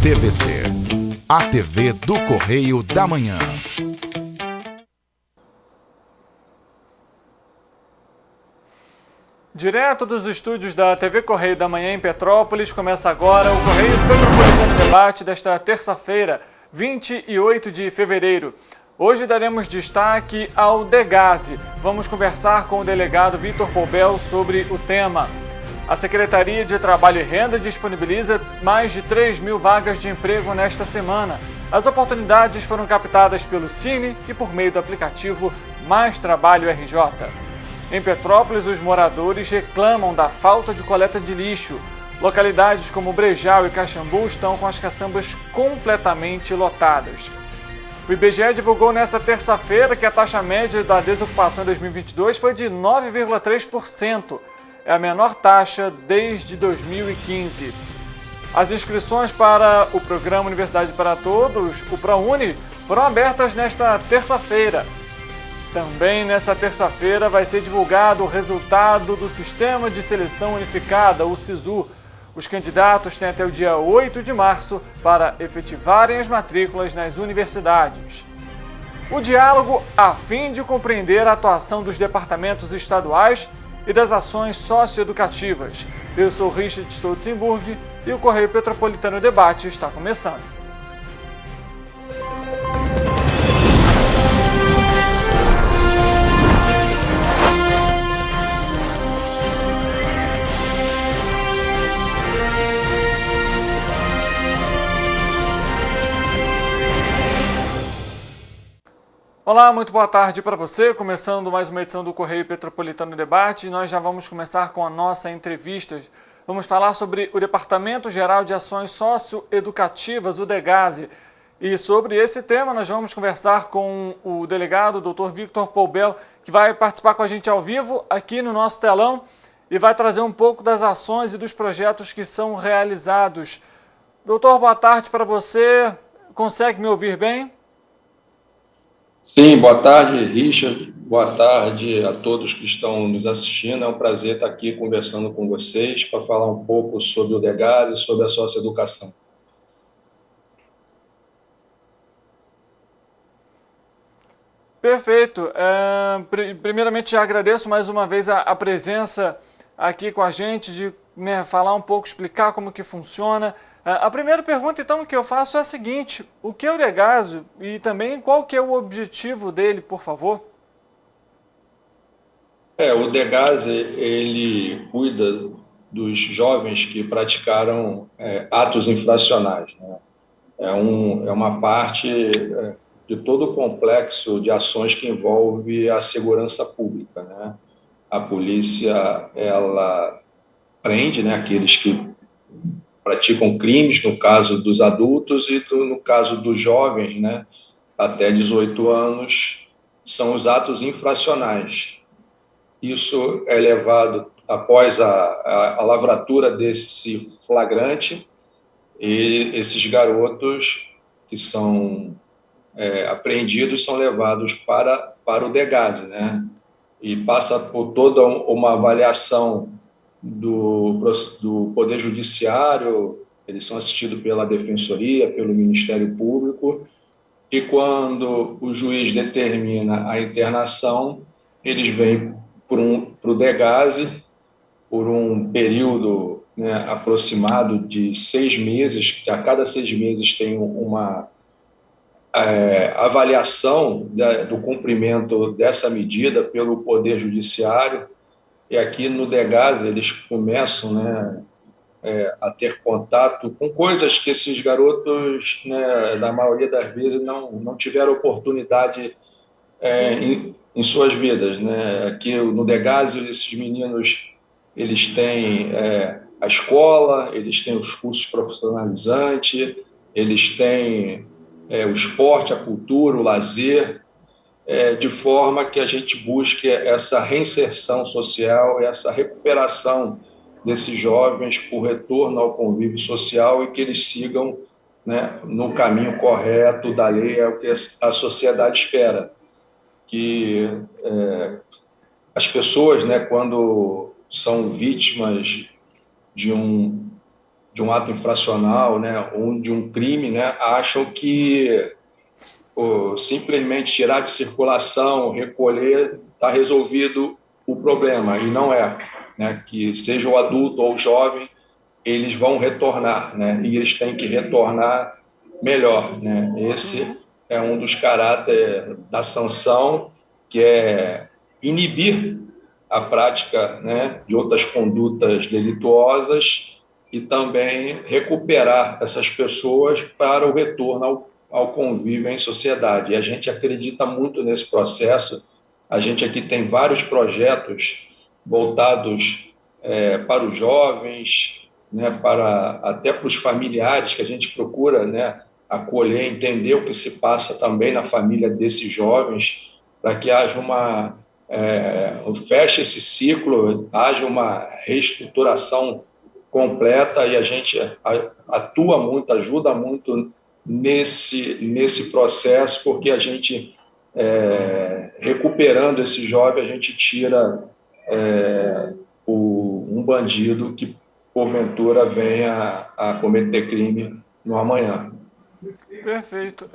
TVC, a TV do Correio da Manhã. Direto dos estúdios da TV Correio da Manhã em Petrópolis, começa agora o Correio Petropolitano Debate desta terça-feira, 28 de fevereiro. Hoje daremos destaque ao Degase. Vamos conversar com o delegado Victor Poubel sobre o tema. A Secretaria de Trabalho e Renda disponibiliza mais de 3.000 vagas de emprego nesta semana. As oportunidades foram captadas pelo Cine e por meio do aplicativo Mais Trabalho RJ. Em Petrópolis, os moradores reclamam da falta de coleta de lixo. Localidades como Brejal e Caxambu estão com as caçambas completamente lotadas. O IBGE divulgou nesta terça-feira que a taxa média da desocupação em 2022 foi de 9,3%. É a menor taxa desde 2015. As inscrições para o programa Universidade para Todos, o ProUni, foram abertas nesta terça-feira. Também nesta terça-feira vai ser divulgado o resultado do Sistema de Seleção Unificada, o SISU. Os candidatos têm até o dia 8 de março para efetivarem as matrículas nas universidades. O diálogo a fim de compreender a atuação dos departamentos estaduais e das ações socioeducativas. Eu sou Richard Stolzenburg e o Correio Petropolitano Debate está começando. Olá, muito boa tarde para você. Começando mais uma edição do Correio Petropolitano Debate. Nós já vamos começar com a nossa entrevista. Vamos falar sobre o Departamento Geral de Ações Socioeducativas, o Degase. E sobre esse tema nós vamos conversar com o delegado, o Dr. Victor Poubel, que vai participar com a gente ao vivo aqui no nosso telão e vai trazer um pouco das ações e dos projetos que são realizados. Doutor, boa tarde para você. Consegue me ouvir bem? Sim, boa tarde, Richard. Boa tarde a todos que estão nos assistindo. É um prazer estar aqui conversando com vocês para falar um pouco sobre o Degase e sobre a socioeducação. Perfeito. Primeiramente, já agradeço mais uma vez a presença aqui com a gente, de falar um pouco, explicar como que funciona. A primeira pergunta, então, que eu faço é a seguinte: o que é o Degase e também qual que é o objetivo dele, por favor? O Degase, ele cuida dos jovens que praticaram atos infracionais, né? É uma parte de todo o complexo de ações que envolve a segurança pública, né? A polícia, ela prende, né, aqueles que praticam crimes, no caso dos adultos, e no caso dos jovens, né, até 18 anos, são os atos infracionais. Isso é levado após a lavratura desse flagrante, e esses garotos que são apreendidos são levados para o Degase, né, e passa por toda uma avaliação do Poder Judiciário. Eles são assistidos pela Defensoria, pelo Ministério Público, e quando o juiz determina a internação, eles vêm para o Degase por um período, né, aproximado de 6 meses. A cada 6 meses tem uma avaliação do cumprimento dessa medida pelo Poder Judiciário. E aqui no Degase eles começam, né, a ter contato com coisas que esses garotos, né, na maioria das vezes, não tiveram oportunidade em suas vidas, né? Aqui no Degase, esses meninos, eles têm a escola, eles têm os cursos profissionalizantes, eles têm o esporte, a cultura, o lazer, de forma que a gente busque essa reinserção social, essa recuperação desses jovens por retorno ao convívio social, e que eles sigam, né, no caminho correto da lei. É o que a sociedade espera, que as pessoas, né, quando são vítimas de um de um ato infracional, né, ou de um crime, né, acham que simplesmente tirar de circulação, recolher, está resolvido o problema, e não é, né, que seja o adulto ou o jovem, eles vão retornar, né, e eles têm que retornar melhor, né. Esse é um dos caráteres da sanção, que é inibir a prática, né, de outras condutas delituosas e também recuperar essas pessoas para o retorno ao convívio em sociedade. E a gente acredita muito nesse processo. A gente aqui tem vários projetos voltados para os jovens, né, até para os familiares, que a gente procura, né, acolher, entender o que se passa também na família desses jovens, para que haja feche esse ciclo, haja uma reestruturação completa, e a gente atua muito, ajuda muito nesse processo, porque a gente, recuperando esse jovem, a gente tira um bandido que, porventura, venha a cometer crime no amanhã. Perfeito.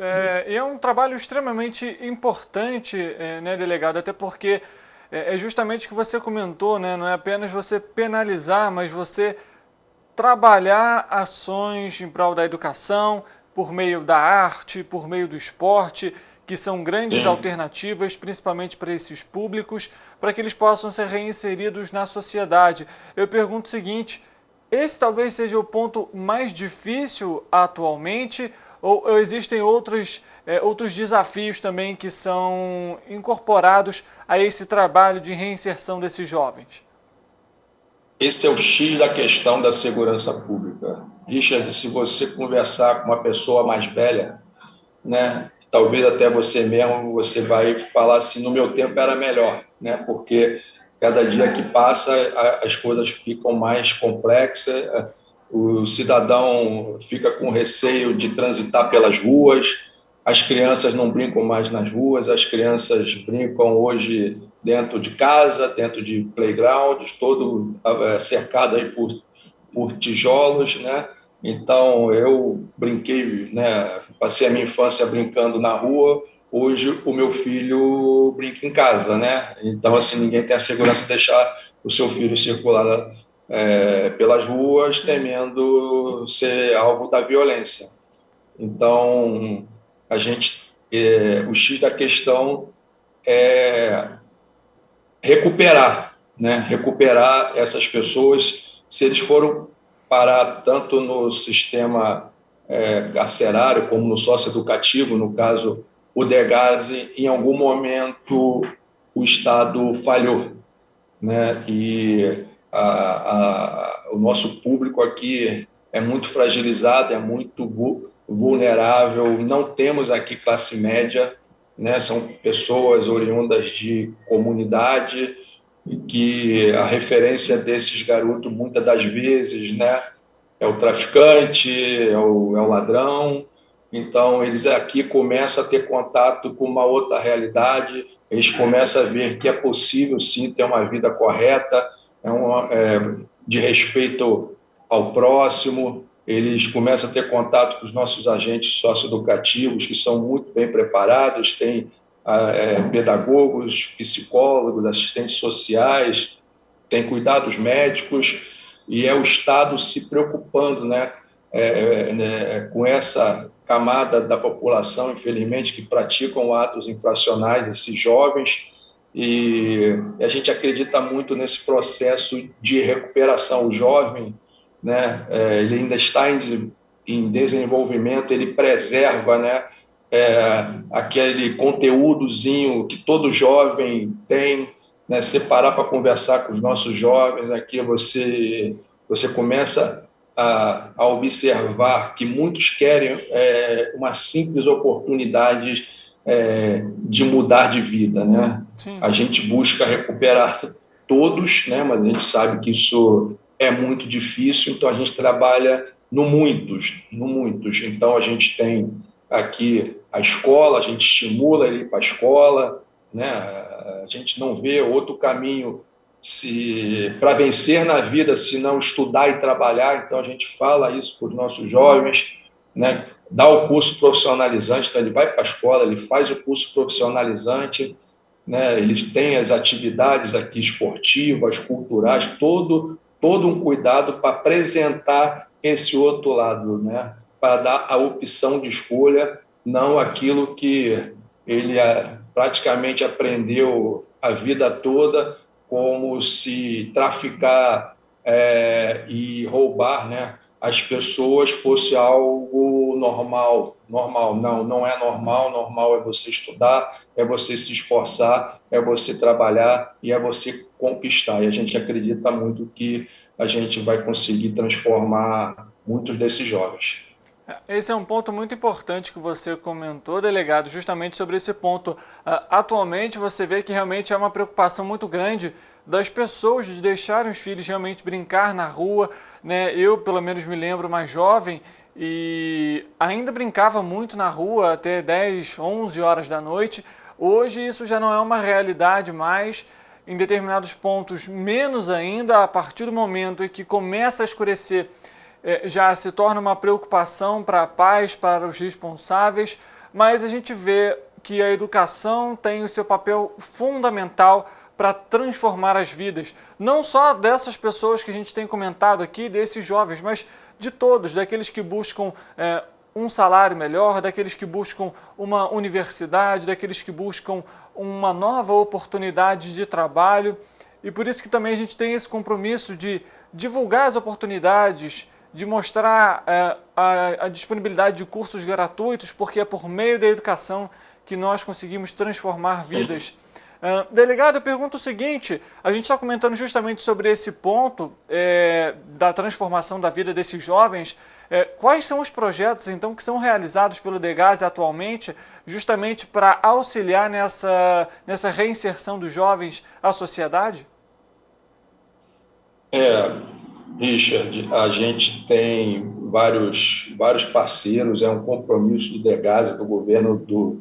E é um trabalho extremamente importante, né, delegado, até porque é justamente o que você comentou, né, não é apenas você penalizar, mas você trabalhar ações em prol da educação, por meio da arte, por meio do esporte, que são grandes Sim. alternativas, principalmente para esses públicos, para que eles possam ser reinseridos na sociedade. Eu pergunto o seguinte: esse talvez seja o ponto mais difícil atualmente, ou existem outros desafios também que são incorporados a esse trabalho de reinserção desses jovens? Esse é o X da questão da segurança pública. Richard, se você conversar com uma pessoa mais velha, né, talvez até você mesmo, você vai falar assim: no meu tempo era melhor, né, porque cada dia que passa as coisas ficam mais complexas, o cidadão fica com receio de transitar pelas ruas, as crianças não brincam mais nas ruas, as crianças brincam hoje dentro de casa, dentro de playgrounds, todo cercado aí por tijolos, né? Então, eu brinquei, né? Passei a minha infância brincando na rua. Hoje, o meu filho brinca em casa, né? Então, assim, ninguém tem a segurança de deixar o seu filho circular pelas ruas, temendo ser alvo da violência. Então, o X da questão é recuperar, né? Recuperar essas pessoas, se eles foram parar tanto no sistema carcerário como no socioeducativo, no caso o Degase, em algum momento o Estado falhou, né? E o nosso público aqui é muito fragilizado, é muito vulnerável. Não temos aqui classe média, né? São pessoas oriundas de comunidade, e que a referência desses garotos, muitas das vezes, né, é o traficante, é o ladrão. Então, eles aqui começam a ter contato com uma outra realidade, eles começam a ver que é possível, sim, ter uma vida correta, de respeito ao próximo. Eles começam a ter contato com os nossos agentes socioeducativos, que são muito bem preparados, têm pedagogos, psicólogos, assistentes sociais, têm cuidados médicos, e é o Estado se preocupando, né, com essa camada da população, infelizmente, que praticam atos infracionais, esses jovens, e a gente acredita muito nesse processo de recuperação. O jovem, né, ele ainda está em desenvolvimento, ele preserva, né, aquele conteúdozinho que todo jovem tem, né, separar para conversar com os nossos jovens. Aqui você começa a observar que muitos querem uma simples oportunidade de mudar de vida, né? Sim. A gente busca recuperar todos, né, mas a gente sabe que isso é muito difícil, então a gente trabalha no muitos, no muitos. Então a gente tem aqui a escola, a gente estimula ele para a escola, né? A gente não vê outro caminho se para vencer na vida, se não estudar e trabalhar. Então a gente fala isso para os nossos jovens, né? Dá o curso profissionalizante, então ele vai para a escola, ele faz o curso profissionalizante, né? Eles têm as atividades aqui esportivas, culturais, todo um cuidado para apresentar esse outro lado, né? Para dar a opção de escolha, não aquilo que ele praticamente aprendeu a vida toda, como se traficar e roubar, né, as pessoas fosse algo normal. Normal, não, não é normal. Normal é você estudar, é você se esforçar, é você trabalhar e é você conquistar. E a gente acredita muito que a gente vai conseguir transformar muitos desses jovens. Esse é um ponto muito importante que você comentou, delegado, justamente sobre esse ponto. Atualmente você vê que realmente é uma preocupação muito grande das pessoas de deixarem os filhos realmente brincar na rua, né? Eu, pelo menos, me lembro mais jovem e ainda brincava muito na rua até 10, 11 horas da noite. Hoje isso já não é uma realidade mais, em determinados pontos menos ainda, a partir do momento em que começa a escurecer, já se torna uma preocupação para pais, para os responsáveis, mas a gente vê que a educação tem o seu papel fundamental para transformar as vidas, não só dessas pessoas que a gente tem comentado aqui, desses jovens, mas de todos, daqueles que buscam um salário melhor, daqueles que buscam uma universidade, daqueles que buscam uma nova oportunidade de trabalho. E por isso que também a gente tem esse compromisso de divulgar as oportunidades, de mostrar a disponibilidade de cursos gratuitos, porque é por meio da educação que nós conseguimos transformar vidas. Delegado, eu pergunto o seguinte, a gente está comentando justamente sobre esse ponto da transformação da vida desses jovens. Quais são os projetos, então, que são realizados pelo Degase atualmente, justamente para auxiliar nessa reinserção dos jovens à sociedade? Richard, a gente tem vários parceiros, é um compromisso do Degase, do governo do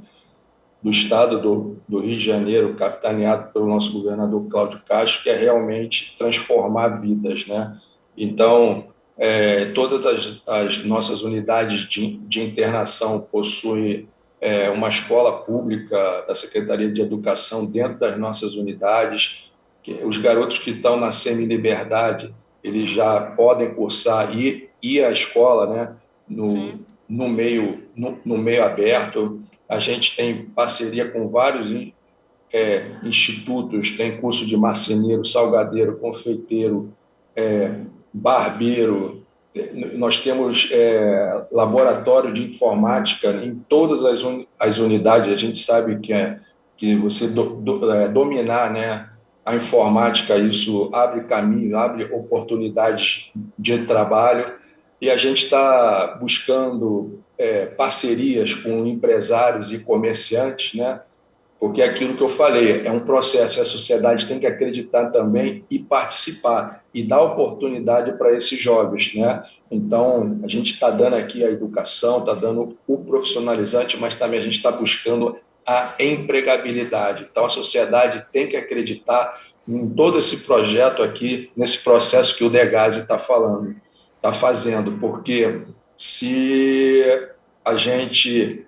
estado do Rio de Janeiro, capitaneado pelo nosso governador Cláudio Castro, que é realmente transformar vidas, né? Então, todas as nossas unidades de internação possuem uma escola pública da Secretaria de Educação dentro das nossas unidades, que os garotos que estão na semi-liberdade, eles já podem cursar e ir à escola, né? Sim. No meio aberto. A gente tem parceria com vários institutos, tem curso de marceneiro, salgadeiro, confeiteiro, barbeiro. Nós temos laboratório de informática em todas as unidades. A gente sabe que você dominar, né, a informática, isso abre caminho, abre oportunidades de trabalho. E a gente está buscando parcerias com empresários e comerciantes, né? Porque é aquilo que eu falei, é um processo, e a sociedade tem que acreditar também e participar, e dar oportunidade para esses jovens, né? Então, a gente está dando aqui a educação, está dando o profissionalizante, mas também a gente está buscando a empregabilidade. Então, a sociedade tem que acreditar em todo esse projeto aqui, nesse processo que o Degase está falando, está fazendo, porque se a gente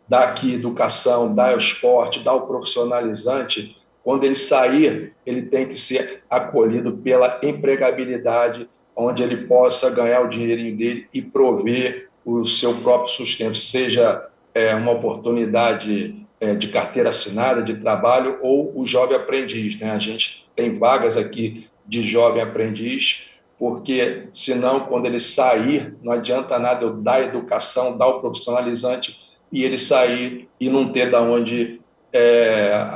dá aqui educação, dá o esporte, dá o profissionalizante, quando ele sair, ele tem que ser acolhido pela empregabilidade, onde ele possa ganhar o dinheirinho dele e prover o seu próprio sustento, seja uma oportunidade de carteira assinada, de trabalho, ou o jovem aprendiz, né? A gente tem vagas aqui de jovem aprendiz, porque senão, quando ele sair, não adianta nada eu dar educação, dar o profissionalizante, e ele sair e não ter de onde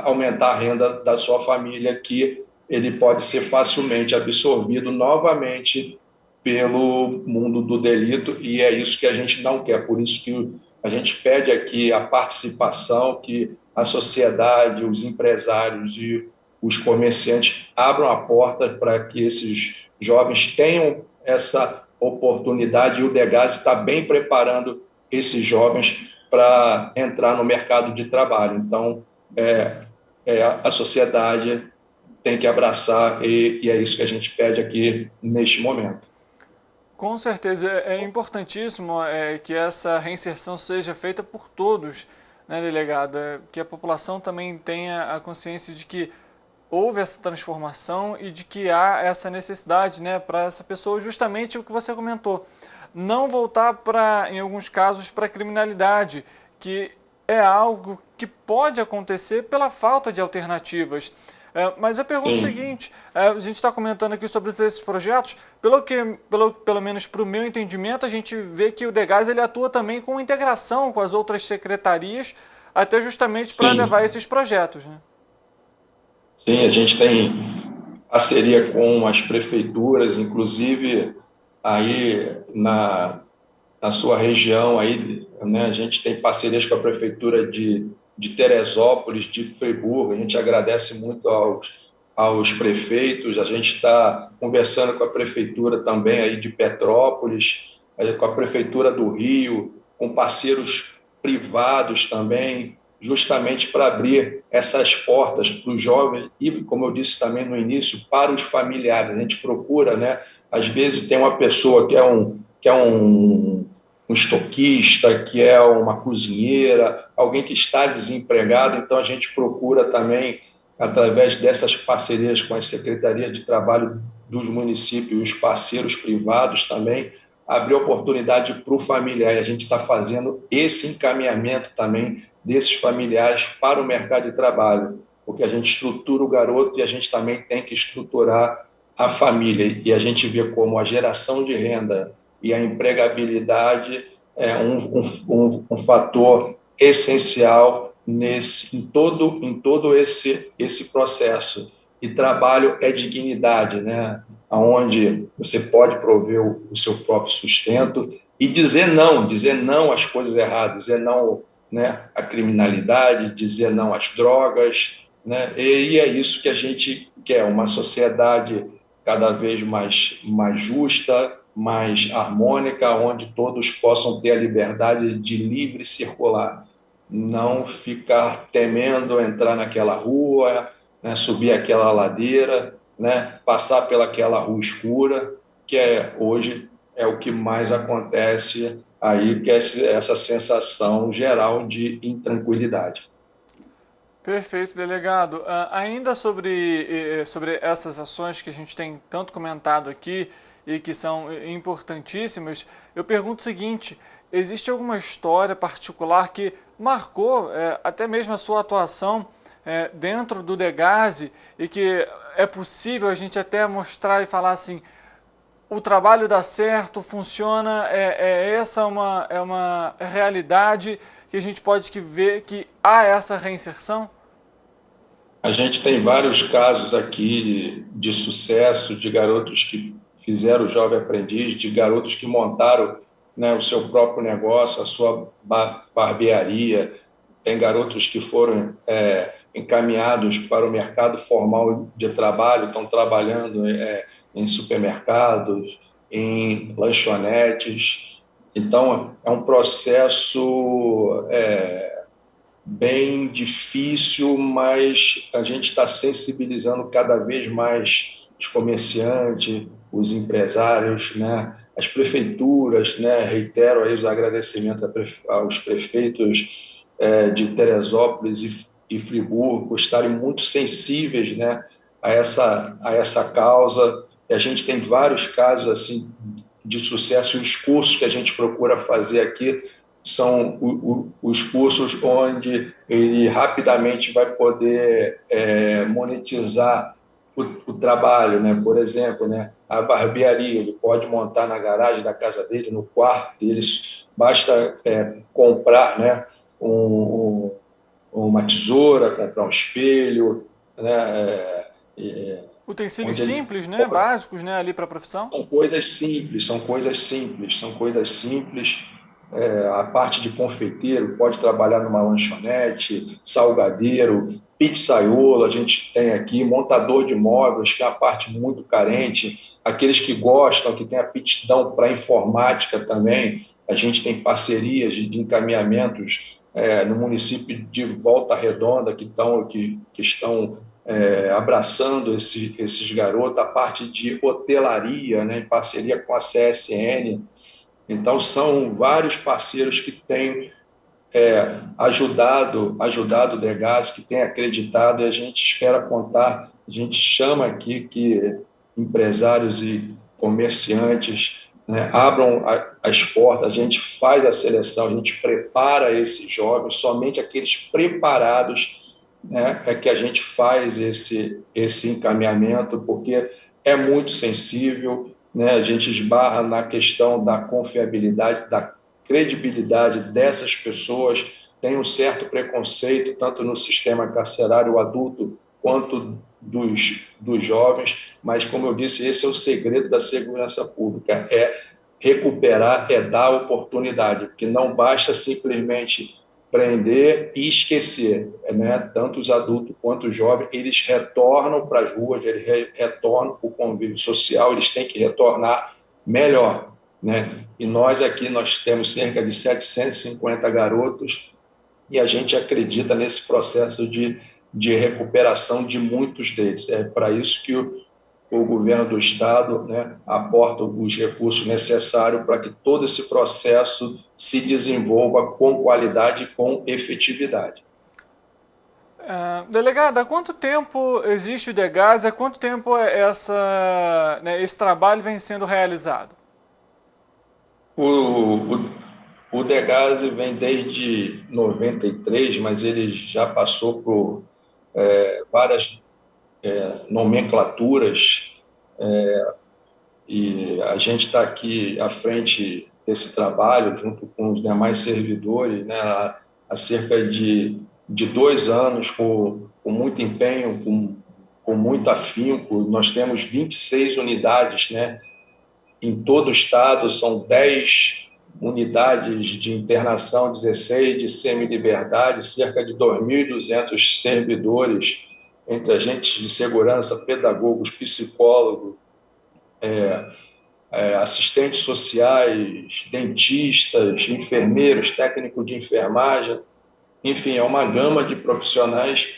aumentar a renda da sua família, que ele pode ser facilmente absorvido novamente pelo mundo do delito, e é isso que a gente não quer. Por isso que a gente pede aqui a participação, que a sociedade, os empresários e os comerciantes abram a porta para que esses jovens tenham essa oportunidade, e o Degase está bem preparando esses jovens para entrar no mercado de trabalho. Então, a sociedade tem que abraçar, e é isso que a gente pede aqui neste momento. Com certeza, é importantíssimo que essa reinserção seja feita por todos, né, delegado? Que a população também tenha a consciência de que houve essa transformação e de que há essa necessidade, né, para essa pessoa, justamente o que você comentou, não voltar em alguns casos, para a criminalidade, que é algo que pode acontecer pela falta de alternativas. Mas eu pergunto o Sim, seguinte, a gente está comentando aqui sobre esses projetos, pelo menos para o meu entendimento, a gente vê que o Degás ele atua também com integração com as outras secretarias, até justamente para levar sim, esses projetos, né? sim, a gente tem parceria com as prefeituras, inclusive aí na sua região aí, né, a gente tem parcerias com a prefeitura de Teresópolis, de Friburgo, a gente agradece muito aos prefeitos, a gente está conversando com a prefeitura também aí de Petrópolis, com a prefeitura do Rio, com parceiros privados também, justamente para abrir essas portas para os jovens e, como eu disse também no início, para os familiares. A gente procura, né? Às vezes tem uma pessoa que é um estoquista, que é uma cozinheira, alguém que está desempregado, então a gente procura também, através dessas parcerias com as secretarias de trabalho dos municípios e os parceiros privados também, abrir oportunidade para o familiar. E a gente está fazendo esse encaminhamento também desses familiares para o mercado de trabalho, porque a gente estrutura o garoto e a gente também tem que estruturar a família. E a gente vê como a geração de renda e a empregabilidade é um fator essencial em todo esse processo. E trabalho é dignidade, né? Onde você pode prover o seu próprio sustento e dizer não às coisas erradas, dizer não, né, à criminalidade, dizer não às drogas, né? E é isso que a gente quer, uma sociedade cada vez mais justa, mais harmônica, onde todos possam ter a liberdade de livre circular, não ficar temendo entrar naquela rua, né, subir aquela ladeira, né, passar pelaquela rua escura, que hoje é o que mais acontece aí, que é essa sensação geral de intranquilidade. Perfeito, delegado. Ainda sobre essas ações que a gente tem tanto comentado aqui e que são importantíssimas, eu pergunto o seguinte: existe alguma história particular que marcou até mesmo a sua atuação dentro do Degase e que é possível a gente até mostrar e falar assim, o trabalho dá certo, funciona, essa é uma realidade que a gente pode ver que há essa reinserção? A gente tem vários casos aqui de sucesso de garotos que fizeram o jovem aprendiz, de garotos que montaram, né, o seu próprio negócio, a sua barbearia. Tem garotos que foram encaminhados para o mercado formal de trabalho, estão trabalhando em supermercados, em lanchonetes. Então, é um processo bem difícil, mas a gente está sensibilizando cada vez mais os comerciantes, os empresários, né? As prefeituras, né? Reitero aí os agradecimentos aos prefeitos de Teresópolis e Friburgo por estarem muito sensíveis, né? A essa causa. E a gente tem vários casos assim de sucesso e os cursos que a gente procura fazer aqui são os cursos onde ele rapidamente vai poder monetizar o trabalho, né? Por exemplo, né? A barbearia, ele pode montar na garagem da casa dele, no quarto deles, basta comprar, né? Uma tesoura, comprar um espelho, né? Utensílios Onde ele simples, né, básicos, né, ali para a profissão? são coisas simples, são coisas simples, são coisas simples. A parte de confeiteiro pode trabalhar numa lanchonete, salgadeiro, pizzaiolo, a gente tem aqui, montador de móveis, que é uma parte muito carente, aqueles que gostam, que têm aptidão para informática também, a gente tem parcerias de encaminhamentos no município de Volta Redonda, que estão abraçando esses garotos, a parte de hotelaria, né, em parceria com a CSN. Então, são vários parceiros que têm ajudado o Degás, que tem acreditado, e a gente espera contar, a gente chama aqui que empresários e comerciantes, né, abram as portas, a gente faz a seleção, a gente prepara esses jovens, somente aqueles preparados, né, é que a gente faz esse encaminhamento, porque é muito sensível, né, a gente esbarra na questão da confiabilidade, da credibilidade dessas pessoas, tem um certo preconceito, tanto no sistema carcerário adulto quanto dos jovens, mas, como eu disse, esse é o segredo da segurança pública, é recuperar, é dar oportunidade, porque não basta simplesmente prender e esquecer, né? Tanto os adultos quanto os jovens, eles retornam para as ruas, eles retornam para o convívio social, eles têm que retornar melhor, né? E nós temos cerca de 750 garotos e a gente acredita nesse processo de recuperação de muitos deles. É para isso que o governo do estado, né, aporta os recursos necessários para que todo esse processo se desenvolva com qualidade e com efetividade. Delegado, há quanto tempo existe o Degás? Há quanto tempo esse trabalho vem sendo realizado? O, o Degase vem desde 93, mas ele já passou por várias nomenclaturas, e a gente está aqui à frente desse trabalho, junto com os demais servidores, né, há cerca de 2 anos, com muito empenho, com muito afinco. Nós temos 26 unidades, né, em todo o estado, são 10 unidades de internação, 16 de semi-liberdade, cerca de 2.200 servidores, entre agentes de segurança, pedagogos, psicólogos, assistentes sociais, dentistas, enfermeiros, técnicos de enfermagem, enfim, é uma gama de profissionais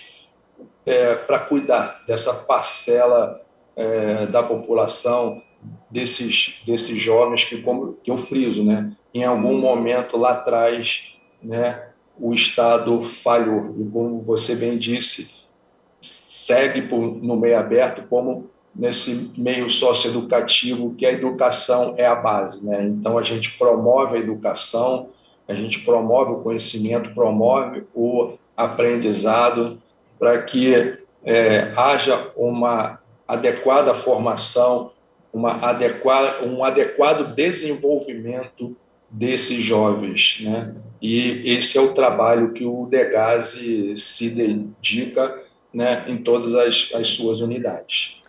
para cuidar dessa parcela da população, desses jovens que, como que eu friso, né, em algum momento lá atrás, né, o Estado falhou. E como você bem disse, segue no meio aberto como nesse meio socioeducativo, que a educação é a base, né? Então, a gente promove a educação, a gente promove o conhecimento, promove o aprendizado para que haja uma adequada formação, um adequado desenvolvimento desses jovens, né? E esse é o trabalho que o Degase se dedica, né, em todas as suas unidades.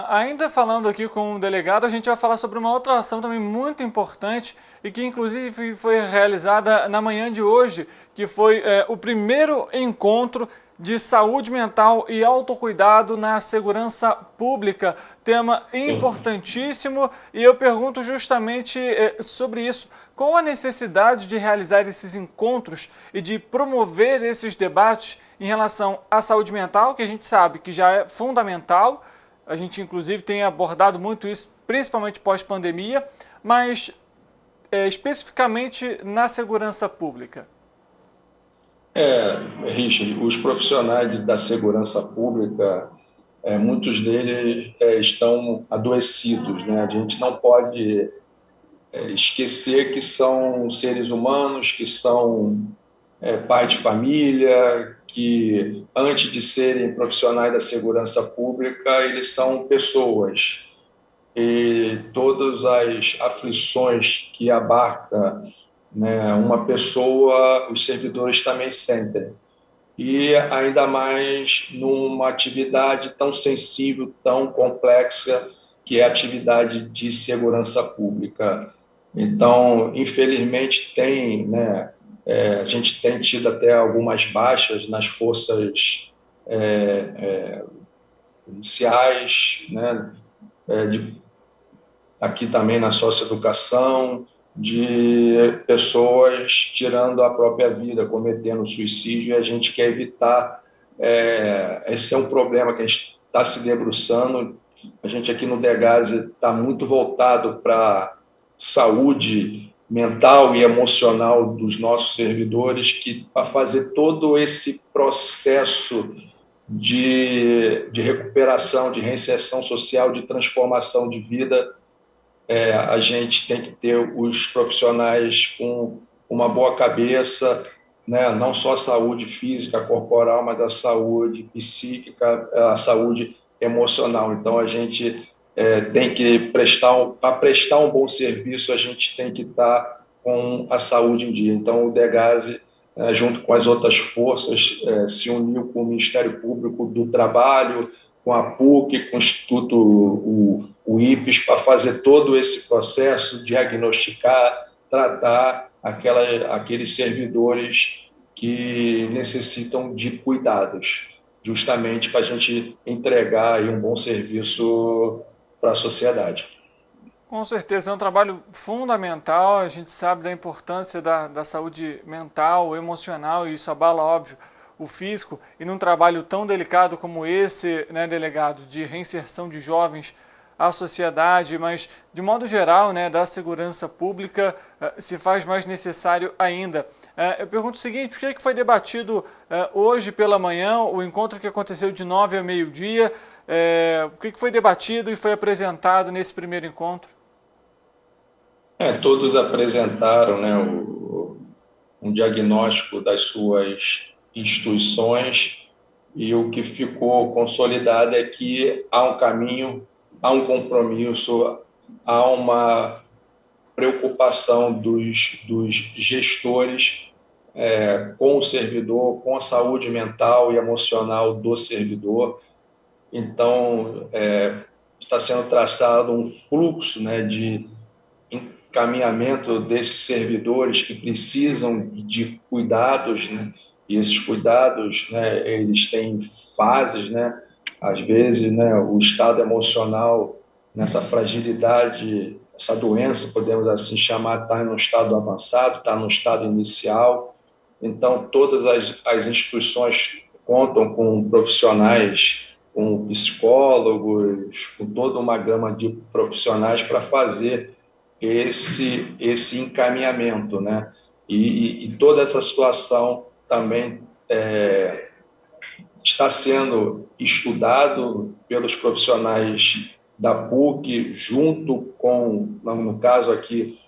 Ainda falando aqui com o delegado, a gente vai falar sobre uma outra ação também muito importante e que inclusive foi realizada na manhã de hoje, que foi o primeiro encontro de saúde mental e autocuidado na segurança pública, tema importantíssimo, e eu pergunto justamente sobre isso. Qual a necessidade de realizar esses encontros e de promover esses debates em relação à saúde mental, que a gente sabe que já é fundamental? A gente, inclusive, tem abordado muito isso, principalmente pós-pandemia, mas especificamente na segurança pública. Richard, os profissionais da segurança pública, muitos deles estão adoecidos, né? A gente não pode esquecer que são seres humanos, que são pais de família, que antes de serem profissionais da segurança pública, eles são pessoas. E todas as aflições que abarca, né, uma pessoa, os servidores também sentem. E ainda mais numa atividade tão sensível, tão complexa, que é a atividade de segurança pública. Então, infelizmente, a gente tem tido até algumas baixas nas forças policiais, né, aqui também na socioeducação, de pessoas tirando a própria vida, cometendo suicídio, e a gente quer evitar esse é um problema que a gente está se debruçando. A gente aqui no Degase está muito voltado para saúde mental e emocional dos nossos servidores, que para fazer todo esse processo de recuperação, de reinserção social, de transformação de vida, a gente tem que ter os profissionais com uma boa cabeça, né? Não só a saúde física, corporal, mas a saúde psíquica, a saúde emocional. Então, a gente tem que para prestar um bom serviço, a gente tem que estar com a saúde em dia. Então, o Degase, junto com as outras forças, se uniu com o Ministério Público do Trabalho, com a PUC, com o Instituto, o IPES, para fazer todo esse processo, diagnosticar, tratar aqueles servidores que necessitam de cuidados, justamente para a gente entregar aí um bom serviço para a sociedade. Com certeza, é um trabalho fundamental, a gente sabe da importância da saúde mental, emocional, e isso abala, óbvio, o físico, e num trabalho tão delicado como esse, né, delegado, de reinserção de jovens à sociedade, mas de modo geral, né, da segurança pública, se faz mais necessário ainda. Eu pergunto o seguinte, o que é que foi debatido hoje pela manhã, o encontro que aconteceu de 9 a meio-dia, o que foi debatido e foi apresentado nesse primeiro encontro? Todos apresentaram, né, um diagnóstico das suas instituições, e o que ficou consolidado é que há um caminho, há um compromisso, há uma preocupação dos gestores com o servidor, com a saúde mental e emocional do servidor. Então, está sendo traçado um fluxo, né, de encaminhamento desses servidores que precisam de cuidados, né? E esses cuidados, né, eles têm fases, né? Às vezes, né, o estado emocional, nessa fragilidade, essa doença, podemos assim chamar, está no estado avançado, está no estado inicial. Então, todas as instituições contam com profissionais, com psicólogos, com toda uma gama de profissionais para fazer esse encaminhamento, né? E toda essa situação também está sendo estudado pelos profissionais da PUC, junto com, no caso aqui,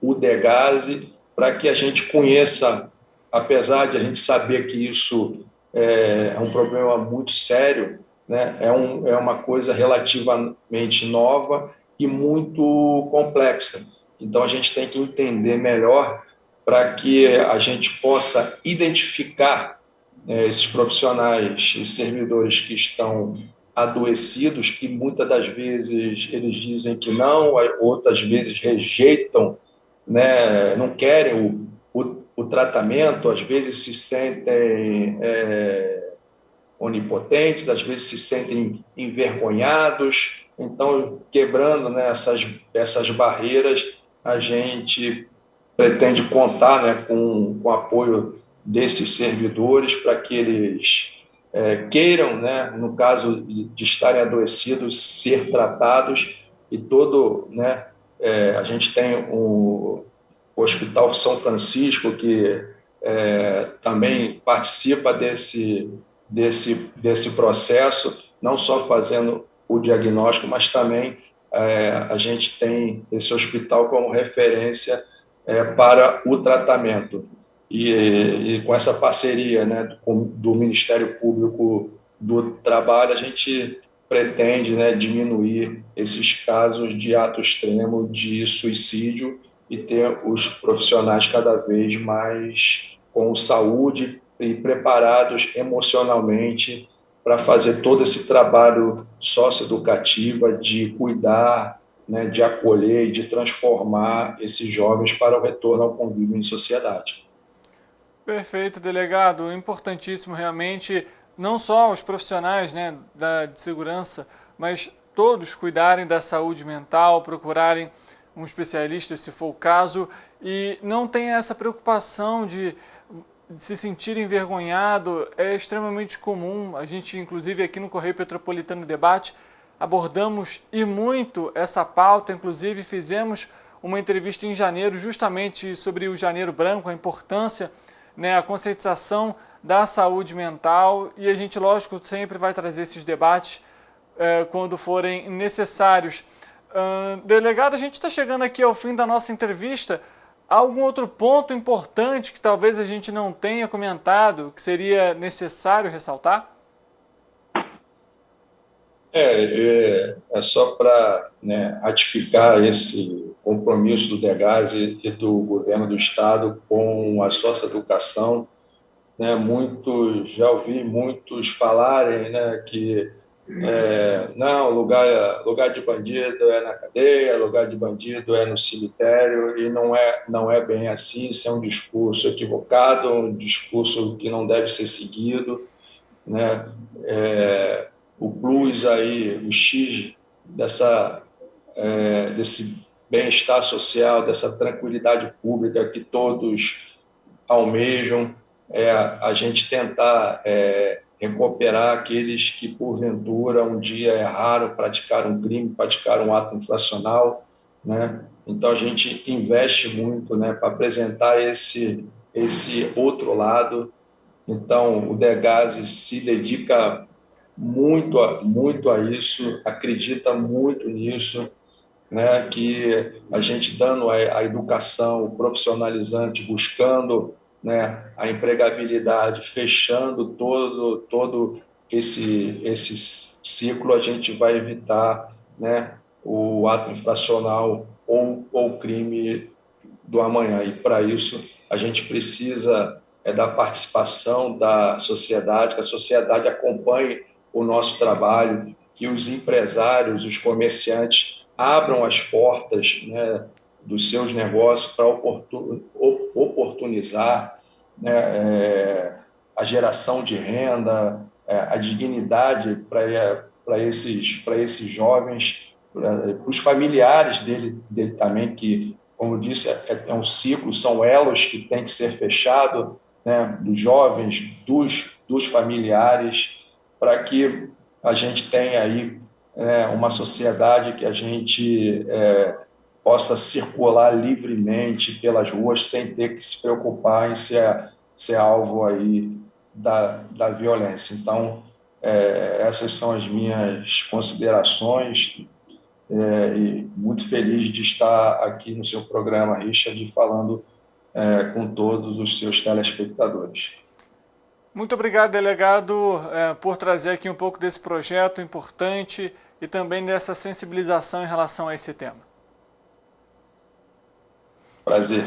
o Degase, para que a gente conheça, apesar de a gente saber que isso é um problema muito sério, né? É uma coisa relativamente nova e muito complexa. Então, a gente tem que entender melhor para que a gente possa identificar esses profissionais e servidores que estão adoecidos, que muitas das vezes eles dizem que não, outras vezes rejeitam, né? Não querem o tratamento, às vezes se sentem onipotentes, às vezes se sentem envergonhados. Então, quebrando, né, essas barreiras, a gente pretende contar, né, com o apoio desses servidores para que eles queiram, né, no caso de estarem adoecidos, ser tratados. E todo, né, a gente tem o Hospital São Francisco, que também participa desse processo, não só fazendo o diagnóstico, mas também a gente tem esse hospital como referência para o tratamento. E com essa parceria, né, do Ministério Público do Trabalho, a gente pretende, né, diminuir esses casos de ato extremo de suicídio e ter os profissionais cada vez mais com saúde e preparados emocionalmente para fazer todo esse trabalho socioeducativo de cuidar, né, de acolher e de transformar esses jovens para o retorno ao convívio em sociedade. Perfeito, delegado. Importantíssimo realmente, não só os profissionais, né, de segurança, mas todos cuidarem da saúde mental, procurarem um especialista se for o caso, e não tenha essa preocupação de se sentir envergonhado é extremamente comum. A gente, inclusive, aqui no Correio Petropolitano Debate, abordamos e muito essa pauta. Inclusive, fizemos uma entrevista em janeiro justamente sobre o Janeiro Branco, a importância, a conscientização da saúde mental, e a gente, lógico, sempre vai trazer esses debates quando forem necessários. Delegado, a gente está chegando aqui ao fim da nossa entrevista. Há algum outro ponto importante que talvez a gente não tenha comentado, que seria necessário ressaltar? É só para ratificar esse compromisso do Degás e do governo do Estado com a socioeducação. Já ouvi muitos falarem que não, lugar de bandido é na cadeia, lugar de bandido é no cemitério, e não é bem assim. Isso é um discurso equivocado, um discurso que não deve ser seguido, o plus aí, o X desse bem-estar social, dessa tranquilidade pública que todos almejam, a gente tentar recuperar aqueles que, porventura, um dia erraram, praticaram um crime, praticaram um ato infracional, Então, a gente investe muito para apresentar esse outro lado. Então, o Degás se dedica muito a isso, acredita muito nisso, que a gente dando a educação, o profissionalizante, buscando a empregabilidade, fechando todo esse ciclo, a gente vai evitar o ato infracional ou o crime do amanhã. E, para isso, a gente precisa da participação da sociedade, que a sociedade acompanhe o nosso trabalho, que os empresários, os comerciantes abram as portas dos seus negócios para oportunizar a geração de renda, a dignidade para esses jovens, para os familiares dele também, que, como eu disse, é um ciclo, são elos que têm que ser fechados, dos jovens, dos familiares, para que a gente tenha aí uma sociedade que a gente possa circular livremente pelas ruas sem ter que se preocupar em ser alvo aí da violência. Então, essas são as minhas considerações, e muito feliz de estar aqui no seu programa, Richard, falando com todos os seus telespectadores. Muito obrigado, delegado, por trazer aqui um pouco desse projeto importante e também dessa sensibilização em relação a esse tema. Prazer.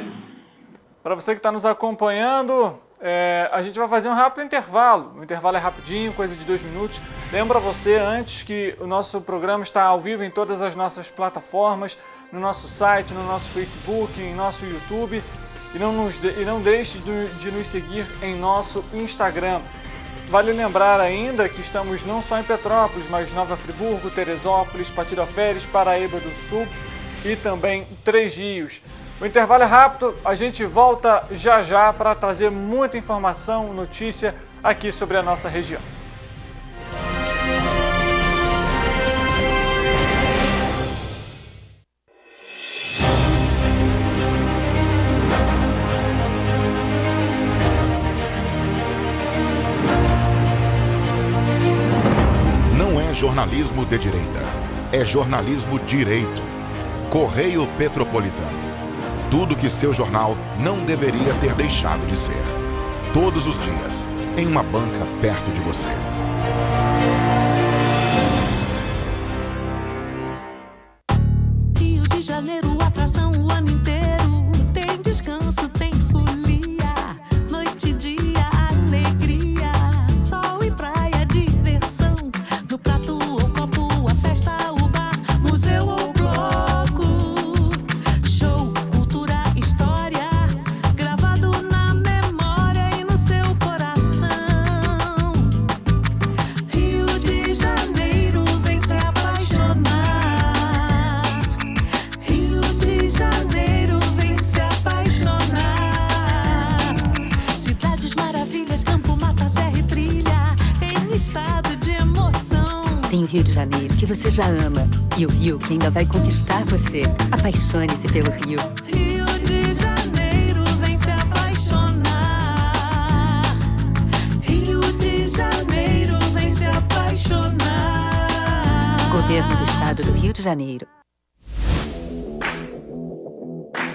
Para você que está nos acompanhando, a gente vai fazer um rápido intervalo. O intervalo é rapidinho, coisa de 2 minutos. Lembro a você antes que o nosso programa está ao vivo em todas as nossas plataformas, no nosso site, no nosso Facebook, em nosso YouTube. E não deixe de nos seguir em nosso Instagram. Vale lembrar ainda que estamos não só em Petrópolis, mas Nova Friburgo, Teresópolis, Patiroféries, Paraíba do Sul e também Três Rios. O intervalo é rápido, a gente volta já para trazer muita informação, notícia aqui sobre a nossa região. Jornalismo de direita. É jornalismo direito. Correio Petropolitano. Tudo que seu jornal não deveria ter deixado de ser. Todos os dias, em uma banca perto de você. Rio de Janeiro, atração o ano inteiro. Tem descanso, tem folia. Noite e dia, alegria. Sol e praia, diversão. No prato ou copo, a festa, o bar, museu ou bloco. Show, cultura, história, gravado na memória e no seu coração. Rio de Janeiro, vem se apaixonar. Rio de Janeiro, vem se apaixonar. você já ama. E o Rio que ainda vai conquistar você. Apaixone-se pelo Rio. Rio de Janeiro, vem se apaixonar. Rio de Janeiro, vem se apaixonar. Governo do Estado do Rio de Janeiro.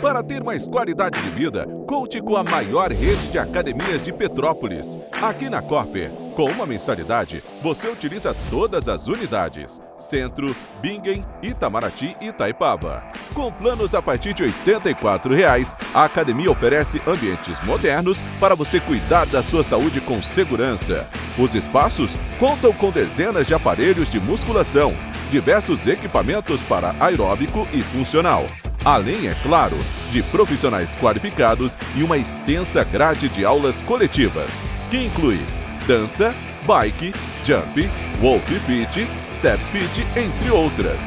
Para ter mais qualidade de vida, conte com a maior rede de academias de Petrópolis. Aqui na Cooper, com uma mensalidade, você utiliza todas as unidades: Centro, Bingen, Itamaraty e Itaipava. Com planos a partir de R$ 84,00, a academia oferece ambientes modernos para você cuidar da sua saúde com segurança. Os espaços contam com dezenas de aparelhos de musculação, diversos equipamentos para aeróbico e funcional. Além, é claro, de profissionais qualificados e uma extensa grade de aulas coletivas, que inclui dança, bike, jump, wolf fit, step fit, entre outras.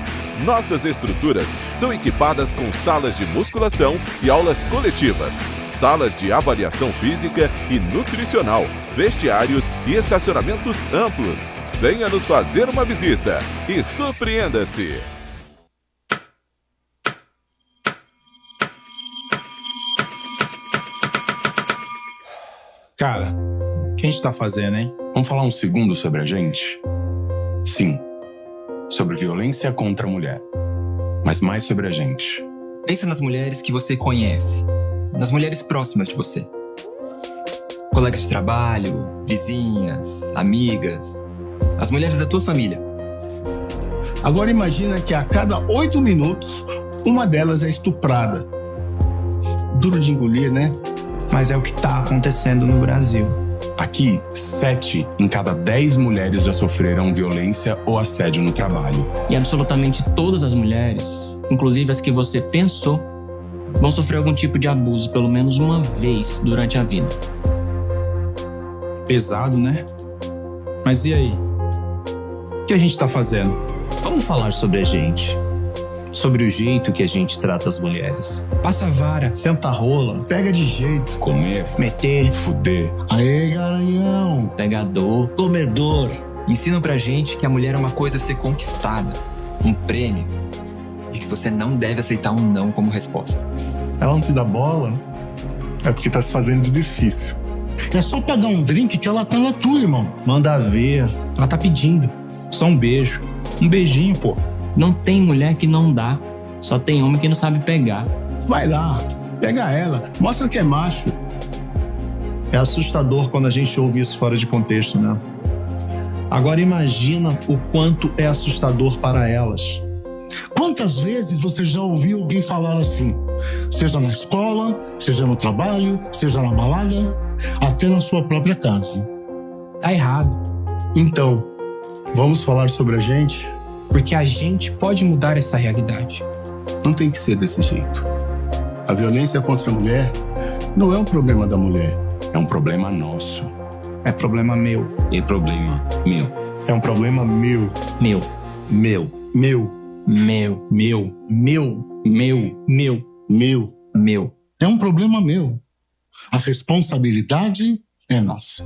Nossas estruturas são equipadas com salas de musculação e aulas coletivas, salas de avaliação física e nutricional, vestiários e estacionamentos amplos. Venha nos fazer uma visita e surpreenda-se! Cara, o que a gente tá fazendo, hein? Vamos falar um segundo sobre a gente? Sim, sobre violência contra a mulher. Mas mais sobre a gente. Pensa nas mulheres que você conhece, nas mulheres próximas de você. Colegas de trabalho, vizinhas, amigas, as mulheres da tua família. Agora imagina que a cada 8 minutos, uma delas é estuprada. Duro de engolir, né? Mas é o que está acontecendo no Brasil. Aqui, 7 em cada 10 mulheres já sofreram violência ou assédio no trabalho. E absolutamente todas as mulheres, inclusive as que você pensou, vão sofrer algum tipo de abuso pelo menos uma vez durante a vida. Pesado, né? Mas e aí? O que a gente tá fazendo? Vamos falar sobre a gente. Sobre o jeito que a gente trata as mulheres. Passa a vara, senta a rola, pega de jeito. Comer, Meter, fuder. Aê, garanhão. Pegador, Comedor. Ensinam pra gente que a mulher é uma coisa a ser conquistada, um prêmio, e que você não deve aceitar um não como resposta. Ela não te dá bola, é porque tá se fazendo de difícil. É só pagar um drink que ela tá na tua, irmão. Manda ver. ela tá pedindo. Só um beijo. Um beijinho, pô. não tem mulher que não dá, só tem homem que não sabe pegar. Vai lá, pega ela, mostra que é macho. É assustador quando a gente ouve isso fora de contexto, né? Agora imagina o quanto é assustador para elas. Quantas vezes você já ouviu alguém falar assim? Seja na escola, seja no trabalho, seja na balada, até na sua própria casa. Tá errado. Então, vamos falar sobre a gente? Porque a gente pode mudar essa realidade. Não tem que ser desse jeito. A violência contra a mulher não é um problema da mulher. É um problema nosso. É problema meu. É problema meu. É um problema meu. Meu, Meu. Meu. meu, Meu. Meu. meu, Meu. Meu. meu. É um problema meu. A responsabilidade é nossa.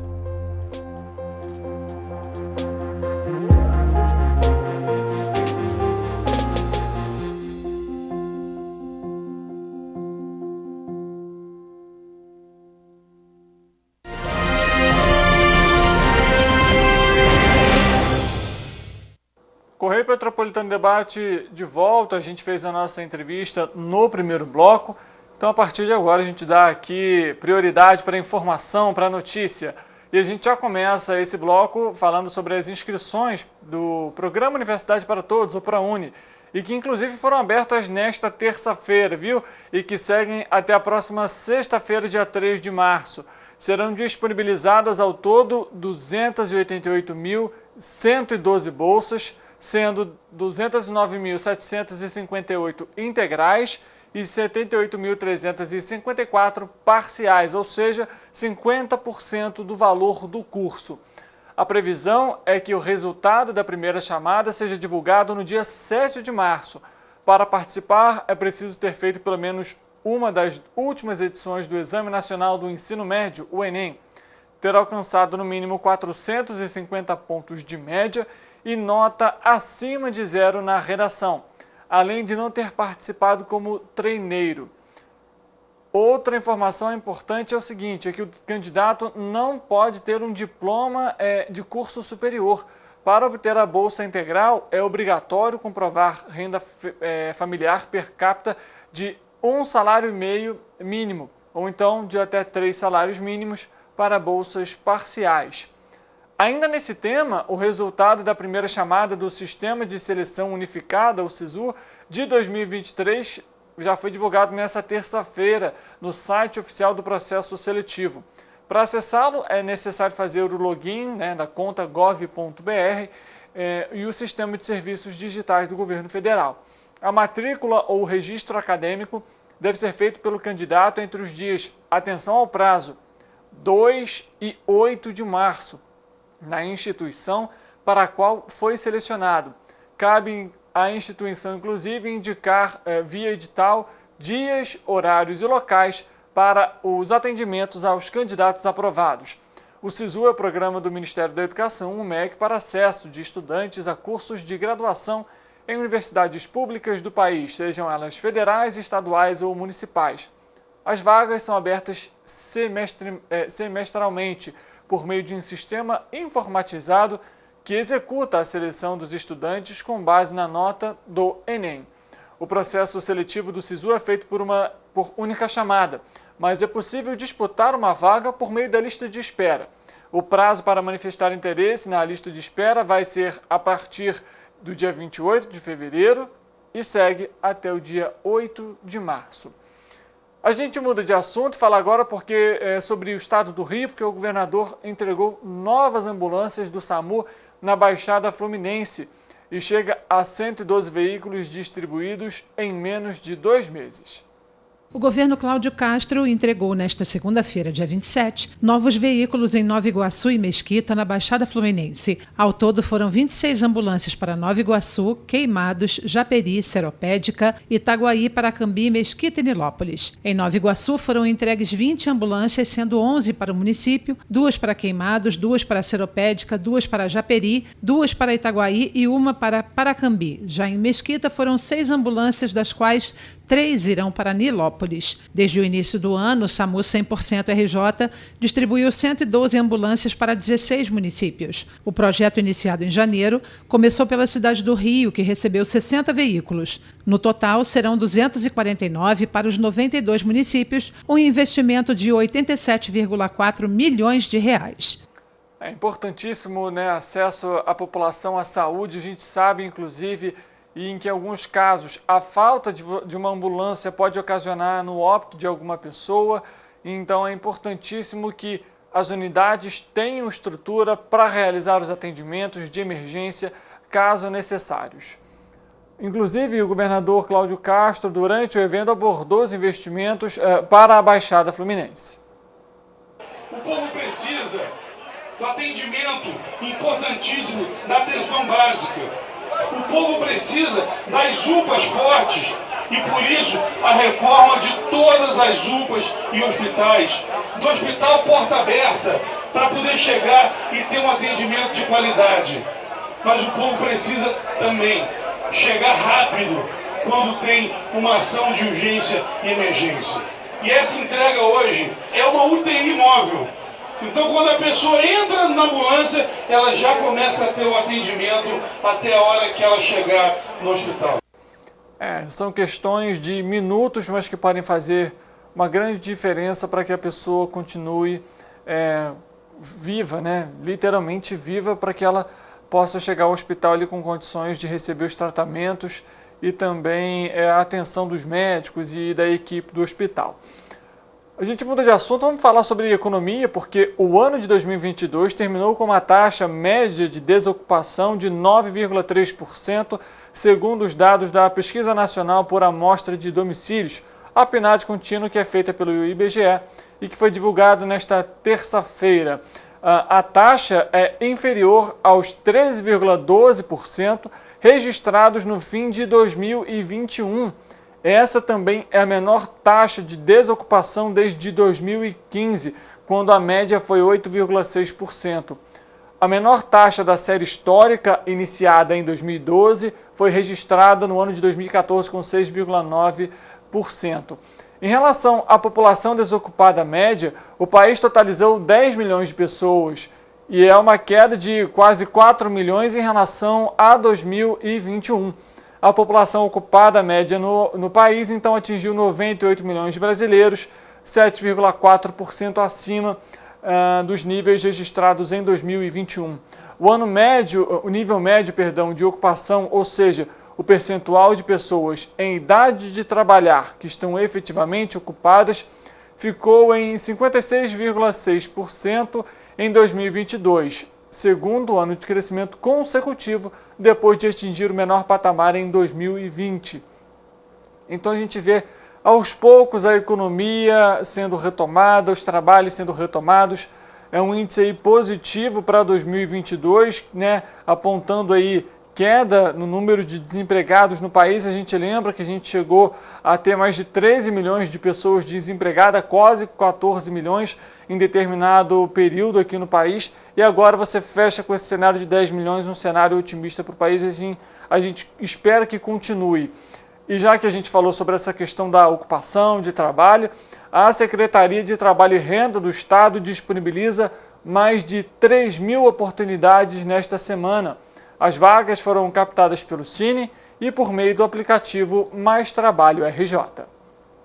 Correio Petropolitano Debate de volta, a gente fez a nossa entrevista no primeiro bloco, então a partir de agora a gente dá aqui prioridade para a informação, para a notícia. E a gente já começa esse bloco falando sobre as inscrições do Programa Universidade para Todos, o ProUni, e que inclusive foram abertas nesta terça-feira, viu? E que seguem até a próxima sexta-feira, dia 3 de março. Serão disponibilizadas ao todo 288.112 bolsas, sendo 209.758 integrais e 78.354 parciais, ou seja, 50% do valor do curso. A previsão é que o resultado da primeira chamada seja divulgado no dia 7 de março. Para participar, é preciso ter feito pelo menos uma das últimas edições do Exame Nacional do Ensino Médio, o Enem, ter alcançado no mínimo 450 pontos de média e nota acima de 0 na redação, além de não ter participado como treineiro. Outra informação importante é o seguinte, é que o candidato não pode ter um diploma de curso superior. Para obter a Bolsa Integral, é obrigatório comprovar renda familiar per capita de 1,5 salário mínimo, ou então de até 3 salários mínimos para bolsas parciais. Ainda nesse tema, o resultado da primeira chamada do Sistema de Seleção Unificada, o SISU, de 2023, já foi divulgado nesta terça-feira no site oficial do processo seletivo. Para acessá-lo, é necessário fazer o login da conta gov.br e o Sistema de Serviços Digitais do Governo Federal. A matrícula ou registro acadêmico deve ser feito pelo candidato entre os dias, atenção ao prazo, 2 e 8 de março, na instituição para a qual foi selecionado. Cabe à instituição, inclusive, indicar via edital dias, horários e locais para os atendimentos aos candidatos aprovados. O SISU é o programa do Ministério da Educação, o MEC, para acesso de estudantes a cursos de graduação em universidades públicas do país, sejam elas federais, estaduais ou municipais. As vagas são abertas semestralmente por meio de um sistema informatizado que executa a seleção dos estudantes com base na nota do Enem. O processo seletivo do SISU é feito por única chamada, mas é possível disputar uma vaga por meio da lista de espera. O prazo para manifestar interesse na lista de espera vai ser a partir do dia 28 de fevereiro e segue até o dia 8 de março. A gente muda de assunto e fala agora sobre o estado do Rio, porque o governador entregou novas ambulâncias do SAMU na Baixada Fluminense e chega a 112 veículos distribuídos em menos de 2 meses. O governo Cláudio Castro entregou nesta segunda-feira, dia 27, novos veículos em Nova Iguaçu e Mesquita, na Baixada Fluminense. Ao todo, foram 26 ambulâncias para Nova Iguaçu, Queimados, Japeri, Seropédica, Itaguaí, Paracambi, Mesquita e Nilópolis. Em Nova Iguaçu, foram entregues 20 ambulâncias, sendo 11 para o município, 2 para Queimados, 2 para Seropédica, 2 para Japeri, 2 para Itaguaí e 1 para Paracambi. Já em Mesquita, foram 6 ambulâncias, das quais 3 irão para Nilópolis. Desde o início do ano, o SAMU 100% RJ distribuiu 112 ambulâncias para 16 municípios. O projeto, iniciado em janeiro, começou pela cidade do Rio, que recebeu 60 veículos. No total, serão 249 para os 92 municípios, um investimento de 87,4 milhões de reais. É importantíssimo, acesso à população à saúde. A gente sabe, inclusive, e em que, em alguns casos, a falta de uma ambulância pode ocasionar no óbito de alguma pessoa. Então, é importantíssimo que as unidades tenham estrutura para realizar os atendimentos de emergência, caso necessários. Inclusive, o governador Cláudio Castro, durante o evento, abordou os investimentos para a Baixada Fluminense. O povo precisa do atendimento importantíssimo da atenção básica. O povo precisa das UPAs fortes e, por isso, a reforma de todas as UPAs e hospitais, do hospital porta aberta, para poder chegar e ter um atendimento de qualidade. Mas o povo precisa também chegar rápido quando tem uma ação de urgência e emergência. E essa entrega hoje é uma UTI móvel. Então, quando a pessoa entra na ambulância, ela já começa a ter o atendimento até a hora que ela chegar no hospital. São questões de minutos, mas que podem fazer uma grande diferença para que a pessoa continue viva, literalmente viva, para que ela possa chegar ao hospital ali com condições de receber os tratamentos e também a atenção dos médicos e da equipe do hospital. A gente muda de assunto, vamos falar sobre economia, porque o ano de 2022 terminou com uma taxa média de desocupação de 9,3%, segundo os dados da Pesquisa Nacional por Amostra de Domicílios, a PNAD contínua, que é feita pelo IBGE e que foi divulgado nesta terça-feira. A taxa é inferior aos 13,12% registrados no fim de 2021. Essa também é a menor taxa de desocupação desde 2015, quando a média foi 8,6%. A menor taxa da série histórica, iniciada em 2012, foi registrada no ano de 2014 com 6,9%. Em relação à população desocupada média, o país totalizou 10 milhões de pessoas e é uma queda de quase 4 milhões em relação a 2021. A população ocupada média no país, então, atingiu 98 milhões de brasileiros, 7,4% acima dos níveis registrados em 2021. O nível médio de ocupação, ou seja, o percentual de pessoas em idade de trabalhar que estão efetivamente ocupadas, ficou em 56,6% em 2022, segundo ano de crescimento consecutivo depois de atingir o menor patamar em 2020. Então a gente vê aos poucos a economia sendo retomada, os trabalhos sendo retomados. É um índice aí positivo para 2022, né, apontando aí queda no número de desempregados no país. A gente lembra que a gente chegou a ter mais de 13 milhões de pessoas desempregadas, quase 14 milhões em determinado período aqui no país. E agora você fecha com esse cenário de 10 milhões, um cenário otimista para o país. A gente espera que continue. E já que a gente falou sobre essa questão da ocupação de trabalho, a Secretaria de Trabalho e Renda do Estado disponibiliza mais de 3 mil oportunidades nesta semana. As vagas foram captadas pelo Cine e por meio do aplicativo Mais Trabalho RJ.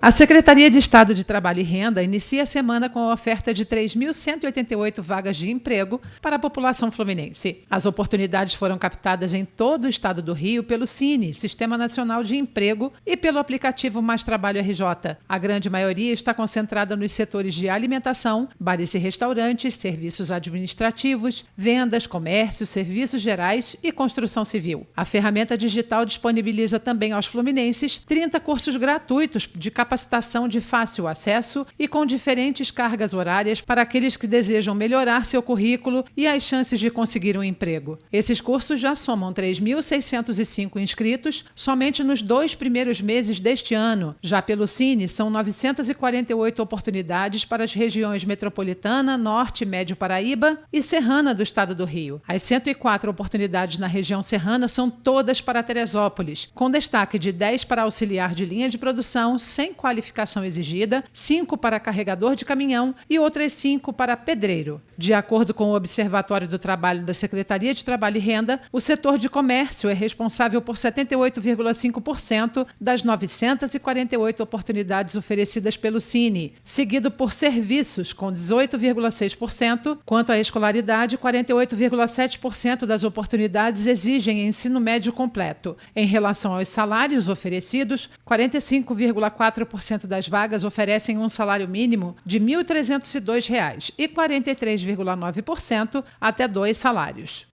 A Secretaria de Estado de Trabalho e Renda inicia a semana com a oferta de 3.188 vagas de emprego para a população fluminense. As oportunidades foram captadas em todo o estado do Rio pelo Cine, Sistema Nacional de Emprego, e pelo aplicativo Mais Trabalho RJ. A grande maioria está concentrada nos setores de alimentação, bares e restaurantes, serviços administrativos, vendas, comércio, serviços gerais e construção civil. A ferramenta digital disponibiliza também aos fluminenses 30 cursos gratuitos de capacitação de fácil acesso e com diferentes cargas horárias para aqueles que desejam melhorar seu currículo e as chances de conseguir um emprego. Esses cursos já somam 3.605 inscritos somente nos 2 primeiros meses deste ano. Já pelo Cine, são 948 oportunidades para as regiões metropolitana, Norte e Médio Paraíba e Serrana do estado do Rio. As 104 oportunidades na região serrana são todas para Teresópolis, com destaque de 10 para auxiliar de linha de produção, sem qualificação exigida, 5 para carregador de caminhão e outras 5 para pedreiro. De acordo com o Observatório do Trabalho da Secretaria de Trabalho e Renda, o setor de comércio é responsável por 78,5% das 948 oportunidades oferecidas pelo Cine, seguido por serviços, com 18,6%. Quanto à escolaridade, 48,7% das oportunidades exigem ensino médio completo. Em relação aos salários oferecidos, 45,4% das vagas oferecem um salário mínimo de R$ 1.302 e 43,9% até 2 salários.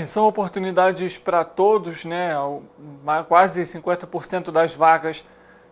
São oportunidades para todos, né? Quase 50% das vagas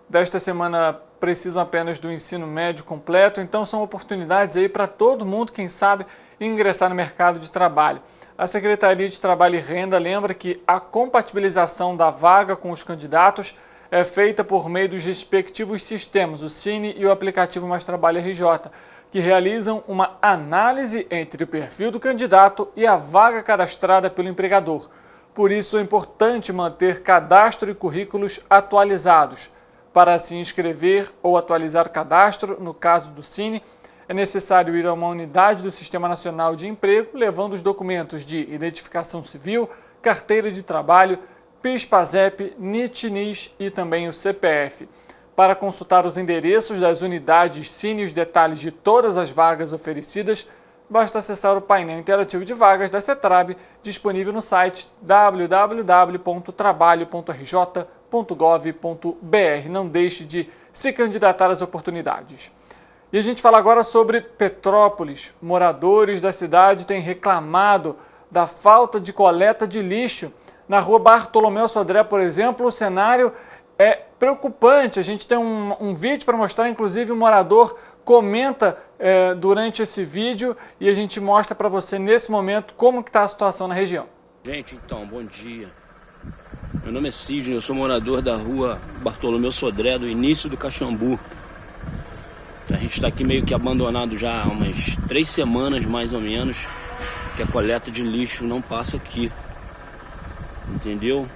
desta semana precisam apenas do ensino médio completo, então são oportunidades aí para todo mundo, quem sabe, ingressar no mercado de trabalho. A Secretaria de Trabalho e Renda lembra que a compatibilização da vaga com os candidatos é feita por meio dos respectivos sistemas, o Cine e o aplicativo Mais Trabalho RJ, que realizam uma análise entre o perfil do candidato e a vaga cadastrada pelo empregador. Por isso é importante manter cadastro e currículos atualizados. Para se inscrever ou atualizar o cadastro, no caso do Cine, é necessário ir a uma unidade do Sistema Nacional de Emprego, levando os documentos de identificação civil, carteira de trabalho, PIS, PASEP, NIT, NIS e também o CPF. Para consultar os endereços das unidades Cine e os detalhes de todas as vagas oferecidas, basta acessar o painel interativo de vagas da CETRAB, disponível no site www.trabalho.rj.gov.br. Não deixe de se candidatar às oportunidades. E a gente fala agora sobre Petrópolis. Moradores da cidade têm reclamado da falta de coleta de lixo. Na rua Bartolomeu Sodré, por exemplo, o cenário é preocupante. A gente tem um vídeo para mostrar, inclusive o morador comenta durante esse vídeo e a gente mostra para você nesse momento como que está a situação na região. Gente, então, bom dia. Meu nome é Sidney, eu sou morador da rua Bartolomeu Sodré, do início do Caxambu. A gente está aqui meio que abandonado já há umas 3 semanas, mais ou menos. que a coleta de lixo não passa aqui, entendeu?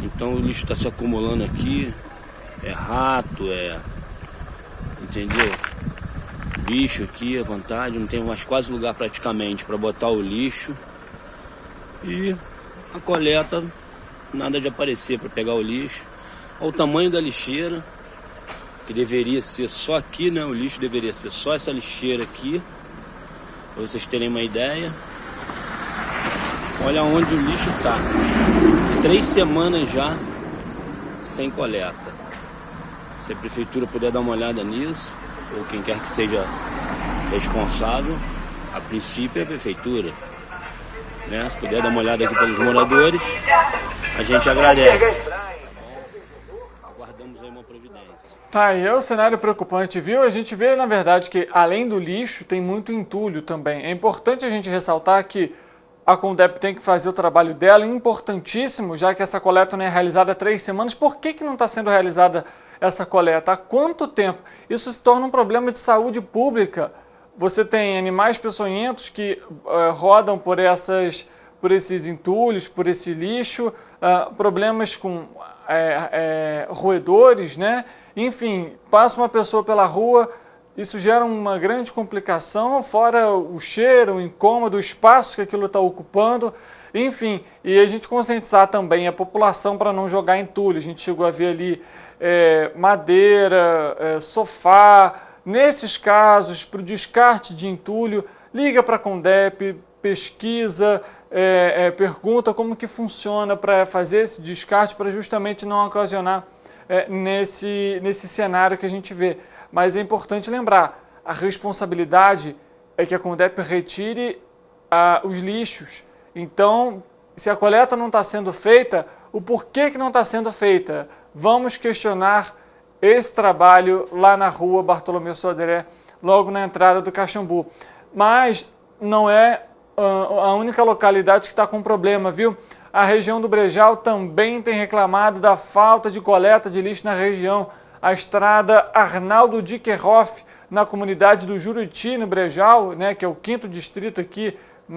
Então o lixo está se acumulando aqui, é rato, entendeu? Lixo aqui à vontade, não tem mais quase lugar praticamente para botar o lixo. E a coleta, nada de aparecer para pegar o lixo. Olha o tamanho da lixeira, que deveria ser só aqui, né? O lixo deveria ser só essa lixeira aqui, para vocês terem uma ideia. Olha onde o lixo está. 3 semanas já sem coleta. Se a prefeitura puder dar uma olhada nisso, ou quem quer que seja responsável, a princípio é a prefeitura, né? Se puder dar uma olhada aqui pelos moradores, a gente agradece. Aguardamos aí uma providência. Tá, aí é um cenário preocupante, viu? A gente vê, na verdade, que além do lixo, tem muito entulho também. É importante a gente ressaltar que a Condep tem que fazer o trabalho dela, importantíssimo, já que essa coleta não é realizada há 3 semanas. Por que não está sendo realizada essa coleta? Há quanto tempo? Isso se torna um problema de saúde pública. Você tem animais peçonhentos que rodam por esses entulhos, por esse lixo, problemas com roedores, né? Enfim, passa uma pessoa pela rua, isso gera uma grande complicação, fora o cheiro, o incômodo, o espaço que aquilo está ocupando, enfim, e a gente conscientizar também a população para não jogar entulho. A gente chegou a ver ali madeira, sofá. Nesses casos, para o descarte de entulho, liga para a Condep, pesquisa, pergunta como que funciona para fazer esse descarte, para justamente não ocasionar nesse cenário que a gente vê. Mas é importante lembrar, a responsabilidade é que a Condep retire os lixos. Então, se a coleta não está sendo feita, o porquê que não está sendo feita? Vamos questionar esse trabalho lá na rua Bartolomeu Sodré, logo na entrada do Caxambu. Mas não é a única localidade que está com problema, viu? A região do Brejal também tem reclamado da falta de coleta de lixo na região. A estrada Arnaldo Dickerhoff, na comunidade do Juruti, no Brejal, né, que é o 5º distrito aqui, o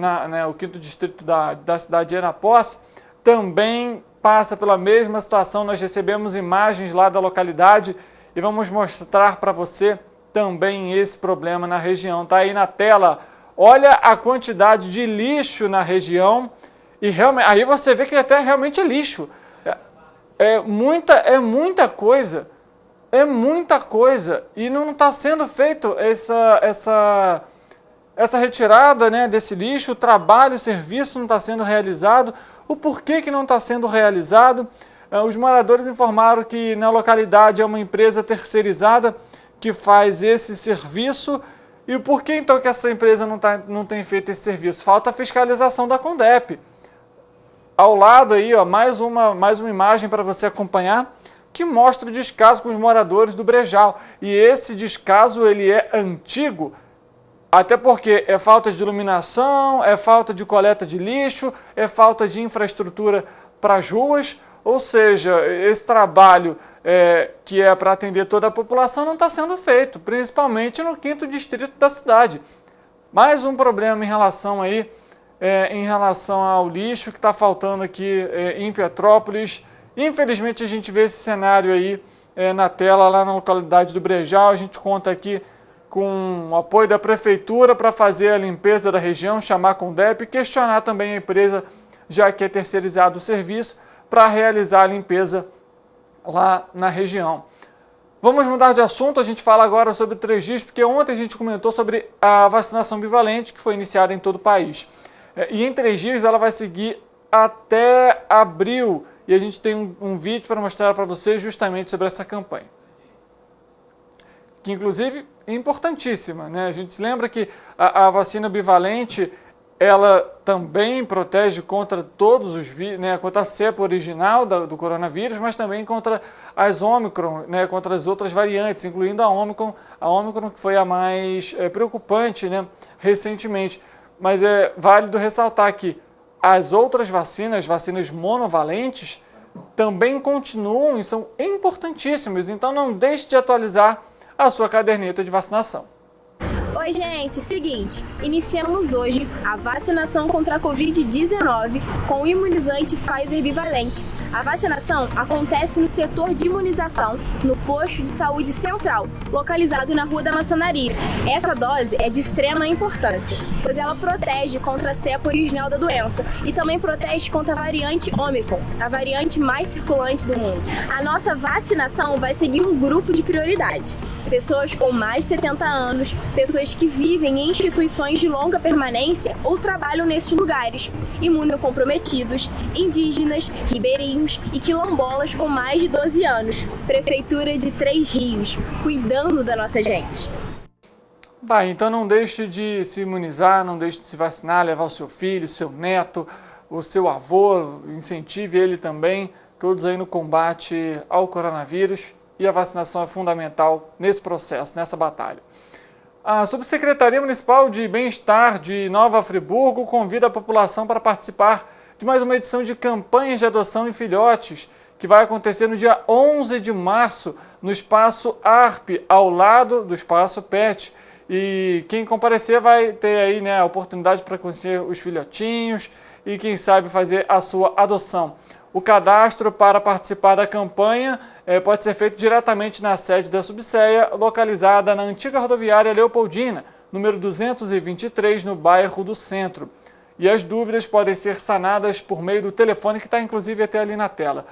5º distrito da cidade de Anaposse, também passa pela mesma situação. Nós recebemos imagens lá da localidade e vamos mostrar para você também esse problema na região. Está aí na tela. Olha a quantidade de lixo na região e realmente, aí você vê que até realmente é lixo. É muita coisa. É muita coisa e não está sendo feito essa retirada, né, desse lixo. O trabalho, o serviço não está sendo realizado. O porquê que não está sendo realizado? Os moradores informaram que na localidade é uma empresa terceirizada que faz esse serviço. E o porquê então que essa empresa não tem feito esse serviço? Falta a fiscalização da Condep. Ao lado aí, ó, mais uma imagem para você acompanhar, que mostra o descaso com os moradores do Brejal. E esse descaso ele é antigo, até porque é falta de iluminação, é falta de coleta de lixo, é falta de infraestrutura para as ruas, ou seja, esse trabalho que é para atender toda a população não está sendo feito, principalmente no 5º distrito da cidade. Mais um problema em relação ao lixo que está faltando aqui em Petrópolis. Infelizmente a gente vê esse cenário aí na tela, lá na localidade do Brejal. A gente conta aqui com o apoio da prefeitura para fazer a limpeza da região, chamar a Condep e questionar também a empresa, já que é terceirizado o serviço, para realizar a limpeza lá na região. Vamos mudar de assunto, a gente fala agora sobre 3Gs, porque ontem a gente comentou sobre a vacinação bivalente que foi iniciada em todo o país. E em 3Gs ela vai seguir até abril. E a gente tem um vídeo para mostrar para vocês justamente sobre essa campanha. Que, inclusive, é importantíssima, né? A gente se lembra que a vacina bivalente, ela também protege contra todos os vírus, né? Contra a cepa original do coronavírus, mas também contra as Ômicron, né? Contra as outras variantes, incluindo a Ômicron que foi a mais preocupante, né? Recentemente. Mas é válido ressaltar que as outras vacinas monovalentes, também continuam e são importantíssimas. Então não deixe de atualizar a sua caderneta de vacinação. Oi, gente, seguinte, iniciamos hoje a vacinação contra a Covid-19 com o imunizante Pfizer bivalente. A vacinação acontece no setor de imunização, no posto de saúde central, localizado na Rua da Maçonaria. Essa dose é de extrema importância, pois ela protege contra a cepa original da doença e também protege contra a variante Ômicron, a variante mais circulante do mundo. A nossa vacinação vai seguir um grupo de prioridade: pessoas com mais de 70 anos, pessoas que vivem em instituições de longa permanência ou trabalham nesses lugares, imunocomprometidos, indígenas, ribeirinhos e quilombolas com mais de 12 anos. Prefeitura de Três Rios, cuidando da nossa gente. Então não deixe de se imunizar, não deixe de se vacinar, levar o seu filho, seu neto, o seu avô, incentive ele também, todos aí no combate ao coronavírus, e a vacinação é fundamental nesse processo, nessa batalha. A Subsecretaria Municipal de Bem-Estar de Nova Friburgo convida a população para participar de mais uma edição de campanhas de adoção em filhotes, que vai acontecer no dia 11 de março, no Espaço ARP, ao lado do Espaço PET. E quem comparecer vai ter aí, né, a oportunidade para conhecer os filhotinhos e, quem sabe, fazer a sua adoção. O cadastro para participar da campanha pode ser feito diretamente na sede da Subsea, localizada na antiga rodoviária Leopoldina, número 223, no bairro do Centro. E as dúvidas podem ser sanadas por meio do telefone que está inclusive até ali na tela.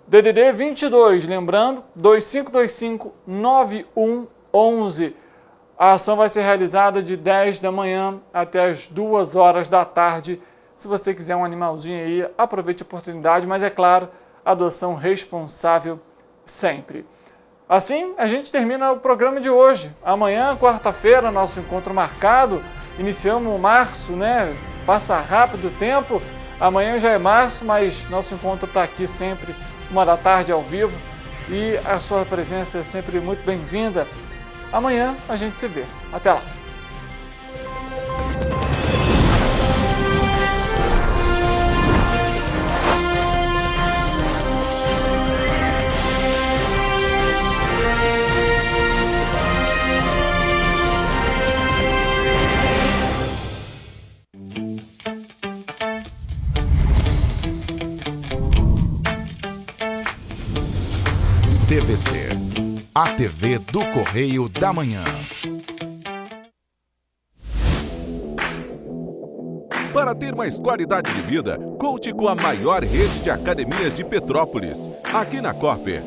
DDD 22, lembrando, 2525-9111. A ação vai ser realizada de 10 da manhã até as 2 horas da tarde. Se você quiser um animalzinho aí, aproveite a oportunidade, mas é claro, adoção responsável sempre. Assim, a gente termina o programa de hoje. Amanhã, quarta-feira, nosso encontro marcado. Iniciamos março, né? Passa rápido o tempo. Amanhã já é março, mas nosso encontro está aqui sempre, 1 da tarde, ao vivo. E a sua presença é sempre muito bem-vinda. Amanhã a gente se vê. Até lá. TVC, a TV do Correio da Manhã. Para ter mais qualidade de vida, conte com a maior rede de academias de Petrópolis. Aqui na Corper,